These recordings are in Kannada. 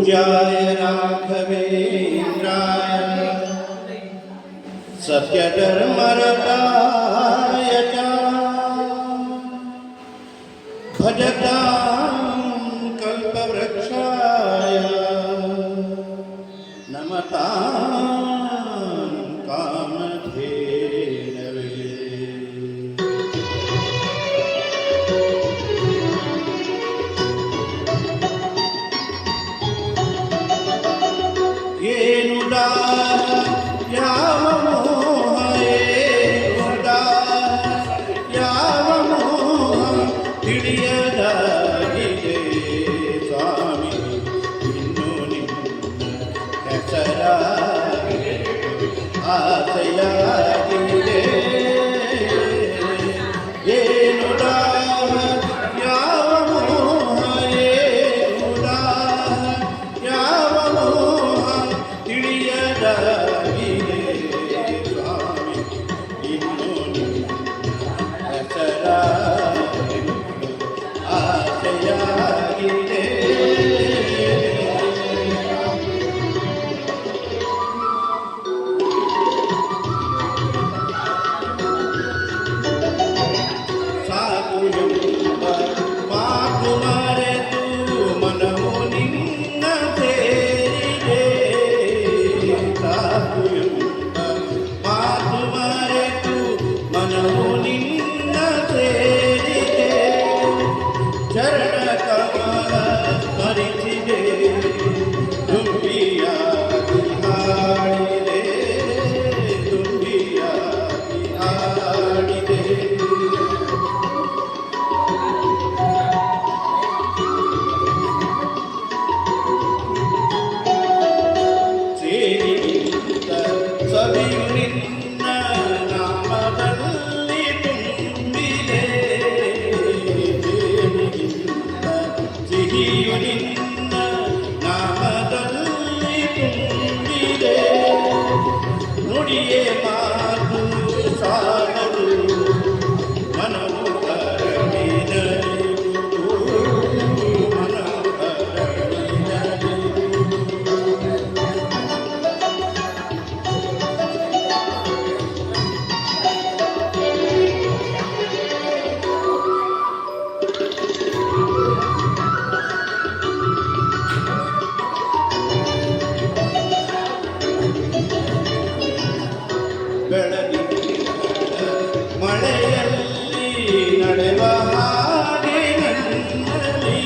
पूज्याय राघवेन्द्राय सत्यधर्मरताय च भजतां कल्पवृक्षाय नमतां कामधेनवे। येनुडा ತಿಳಿಯದಾಗಿದೆ ಸ್ವಾಮಿ ಇನ್ನು ನಿನ್ನ ಹೆಸರಾಗಿದೆ ಆಸೆಯಾಗಿದೆ ಏನುಡ ಯಾವ ಮೋಹ ಏನುಡ ಯಾವ ಮೋಹ ತಿಳಿಯದಾಗಿದೆ ಸ್ವಾಮಿ ಇನ್ನು ನಿನ್ನ ಹೆಸರಾಗಿದೆ ಆಸೆಯಾಗಿದೆ ಸಾಕು ಎಂಬ ಮಾತು ಮರೆತು ಮನವು ನಿನ್ನ ಸೇರಿದೆ ಸಾಕು ಎಂಬ ಮಾತು ಮರೆತು ಮನವು ನಿನ್ನ ಸೇರಿದೆ ಚರಣ ಕಮಲ ಸ್ಮರಿಸಿದೆ ತುಂಬಿಯಾಗಿ ಹಾಡಿದೆ ತುಂಬಿಯಾಗಿ ಹಾಡಿದೆ ಸೇರಿದ ಸವಿಯು ನಿನ್ನ ನಾಮದಲ್ಲಿ ತುಂಬಿದೆ ಸಿಹಿಯು ನಿನ್ನ ನಾಮದಲ್ಲಿ ತುಂಬಿದೆ ನುಡಿಯೇ ಮಾತು ಸಾಗದು ಮನವು ಕರಣಿನರಿಯುವುದು ಮನವು ಕರಣಿನರಿಯುವುದು ಬೆಳಗಿನ ಮಳೆಯಲ್ಲಿ ನಡೆವ ಹಾಗೆ ನನ್ನಲ್ಲಿ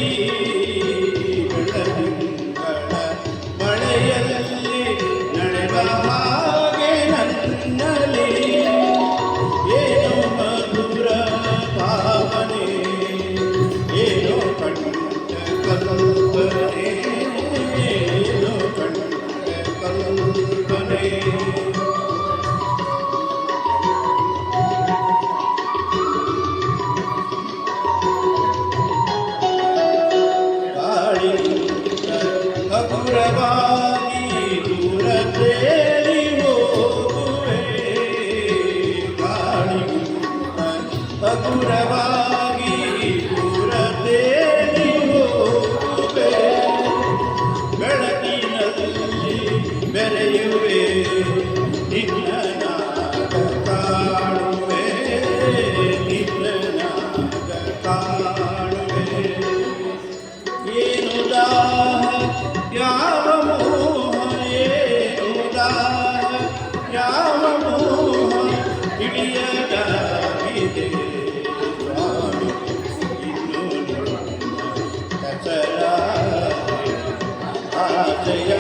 ಬೆಳದಿಂಗಳ ಮಳೆಯಲ್ಲಿ ನಡೆವ ಹಾಗೆ ನನ್ನಲ್ಲಿ ಏನೋ ಮಧುರ ಭಾವನೆ ಏನೋ ಕಂಡ ಕಲ್ಪನೆ ಏನೋ ಕಂಡ ಕಲ್ಪನೆ ಹಗುರವಾಗಿ ದೂರ ತೇಲಿ ಹೋಗುವೆ ಗಾಳಿಗಿಂತ ಹಗುರವಾಗಿ ದೂರ ತೇಲಿ ಹೋಗುವೆ ಬೆಳಕಿನಲ್ಲಿ ಬೆರೆಯುವೆ ನಿನ್ನ ನಾದ ಕಾಣುವೆ ನಿನ್ನ ನಾದ ಕಾಣುವೆ ಏನು ಯಾವ ಮೋಹ ಏನುದ ಯಾವ ಮೋಹ ಹಿಡಿಯದಾಗಿದೆ ಸ್ವಾಮಿ ಇನ್ನು ಹೆಸರ ಆಸೆಯ